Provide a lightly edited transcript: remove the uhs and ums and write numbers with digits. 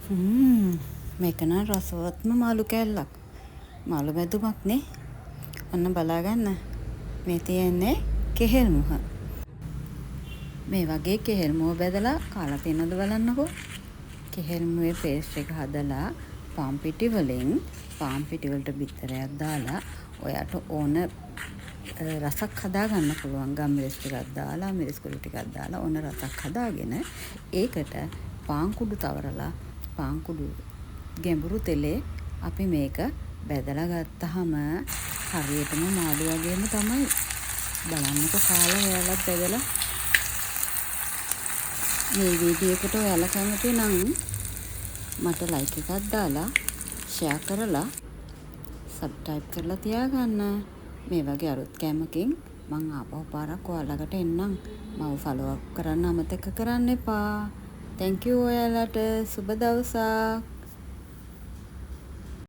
මේක නම් රසවත්ම මාළු කෑල්ලක්. මාළු බැදුමක් නේ. ඔන්න බලා ගන්න. මේ තියෙන්නේ කෙහෙල් මුහ. මේ වගේ කෙහෙල් මුව බෙදලා කාලා තියෙනවද බලන්නකෝ. කෙහෙල් මුවේ පේස්ට් එක හදලා පාන් පිටි වලින් පාන් පිටි වලට බිත්තරයක් දාලා ඔයාට ඕන රසක් හදා ගන්න පුළුවන්. ගම්මිරිස් ටිකක් දාලා මිරිස් කුඩු ටිකක් දාලා ඕන රසක් හදාගෙන ඒකට පාන් කුඩු තවරලා පාන් කුඩු ගැඹුරු තෙලේ අපි මේක බෙදලා ගත්තාම හරියටම මාළු වගේම තමයි. බලන්නකෝ කාලා ඔයාලත් බෙදලා. මේ වීඩියෝ එකට ඔයාලා කැමති නම් මට ලයික් එකක් දාලා ෂෙයා කරලා සබ්ස්ක්‍රයිබ් කරලා තියාගන්න. මේ වගේ අලුත් කෑමකින් මං ආපහු පාරක් ඔයාලකට එන්නම්. මම ෆලෝ අප් කරන්න අමතක කරන්න එපා. thank you ඔයාලට. සුබ දවසක්.